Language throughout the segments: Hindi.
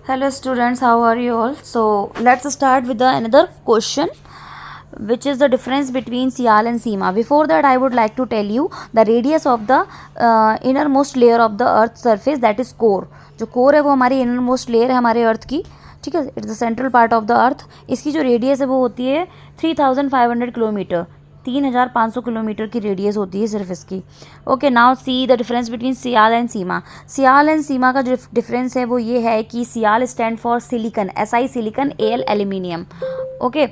Hello students, how are you all? So let's start with another question, which is the difference between Sial and Seema. Before that, I would like to tell you the radius of the innermost layer of the earth surface, that is core. जो core है वो हमारी innermost layer है हमारे अर्थ की, ठीक है, it's the central part of the अर्थ. इसकी जो रेडियस है वो होती है 3500 किलोमीटर, 3500 किलोमीटर की रेडियस होती है सिर्फ इसकी. Okay, now see the difference between sial and sima. Sial and sima का जो डिफरेंस है वो ये है कि sial stand for silicon, SI silicon, AL aluminium. Okay,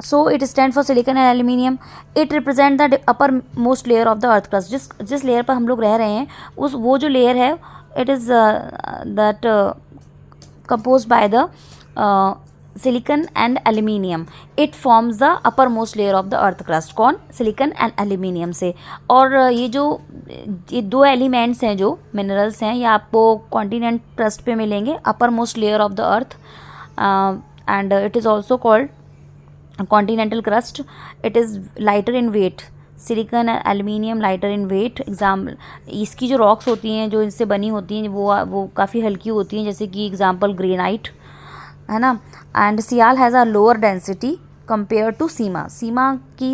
so it stand for silicon and aluminium. It represent the uppermost layer of the earth crust. जिस लेयर पर हम लोग रह रहे हैं वो जो लेयर है, it is that composed by the silicon and aluminium. It forms the uppermost layer of the earth crust. कौन? सिलिकन एंड एल्यूमिनियम से. और ये दो एलिमेंट्स हैं जो मिनरल्स हैं, ये आपको कॉन्टिनेंट क्रस्ट पे मिलेंगे, uppermost layer of the earth, and it is also called continental crust. It is lighter in weight. Silicon and aluminium lighter in weight. Example, इसकी जो रॉक्स होती हैं जो इनसे बनी होती हैं वो काफ़ी हल्की होती हैं, जैसे कि एग्जांपल ग्रेनाइट है ना. And sial has a lower density compare to sima. Sima की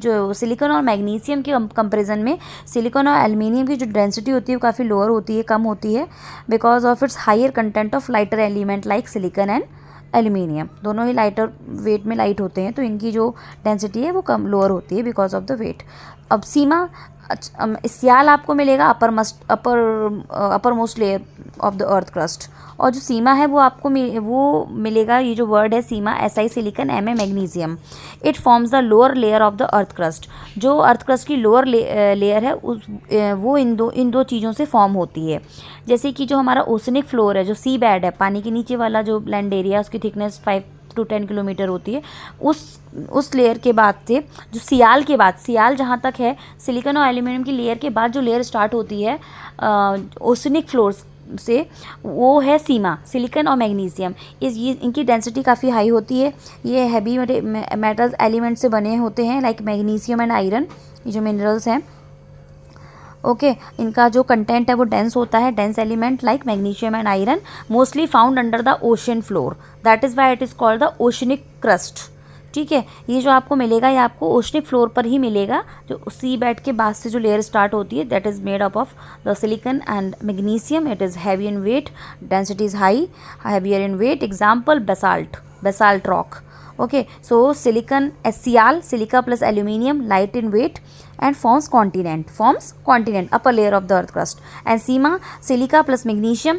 जो सिलिकन और मैग्नीशियम के कंपेरिजन में सिलिकन और एल्यूमिनियम की जो डेंसिटी होती है वो काफ़ी लोअर होती है, कम होती है, because of its higher content of lighter element like silicon and aluminium. दोनों ही लाइटर वेट में लाइट होते हैं, तो इनकी जो डेंसिटी है वो कम लोअर होती है बिकॉज ऑफ द वेट. अब सीमा, सियाल आपको मिलेगा upper most layer of the earth crust, और जो सीमा है वो आपको वो मिलेगा, ये जो वर्ड है सीमा, SI silicon, MA magnesium. It forms the lower layer of the earth crust. जो अर्थ क्रस्ट की लोअर लेयर है वो इन दो चीज़ों से फॉर्म होती है. जैसे कि जो हमारा ओशनिक फ्लोर है, जो सी बेड है, पानी के नीचे वाला जो लैंड एरिया, उसकी थिकनेस 5 to 10 किलोमीटर होती है. उस लेयर के बाद से जो सियाल जहाँ तक है, सिलिकन और एल्यूमिनियम की लेयर के बाद जो लेयर स्टार्ट होती है ओशनिक फ्लोर्स से, वो है सीमा, सिलिकन और मैग्नीशियम. इनकी डेंसिटी काफ़ी हाई होती है. ये हैवी मेटल्स एलिमेंट से बने होते हैं, लाइक मैग्नीशियम एंड आयरन, ये जो मिनरल्स हैं. ओके, इनका जो कंटेंट है वो डेंस होता है, dense element like magnesium and iron, mostly found under the ocean floor. That is why it is called the oceanic crust. ठीक है, ये जो आपको मिलेगा ये आपको ओशनिक फ्लोर पर ही मिलेगा. जो सी बेड के बाद से जो लेयर स्टार्ट होती है, that is made up of the silicon and magnesium. It is heavy in weight, density is high, heavier in weight. Example, basalt rock. Okay, so silicon, Sial, silica plus aluminium, light in weight and forms continent, upper layer of the earth crust. And Seema, silica plus magnesium,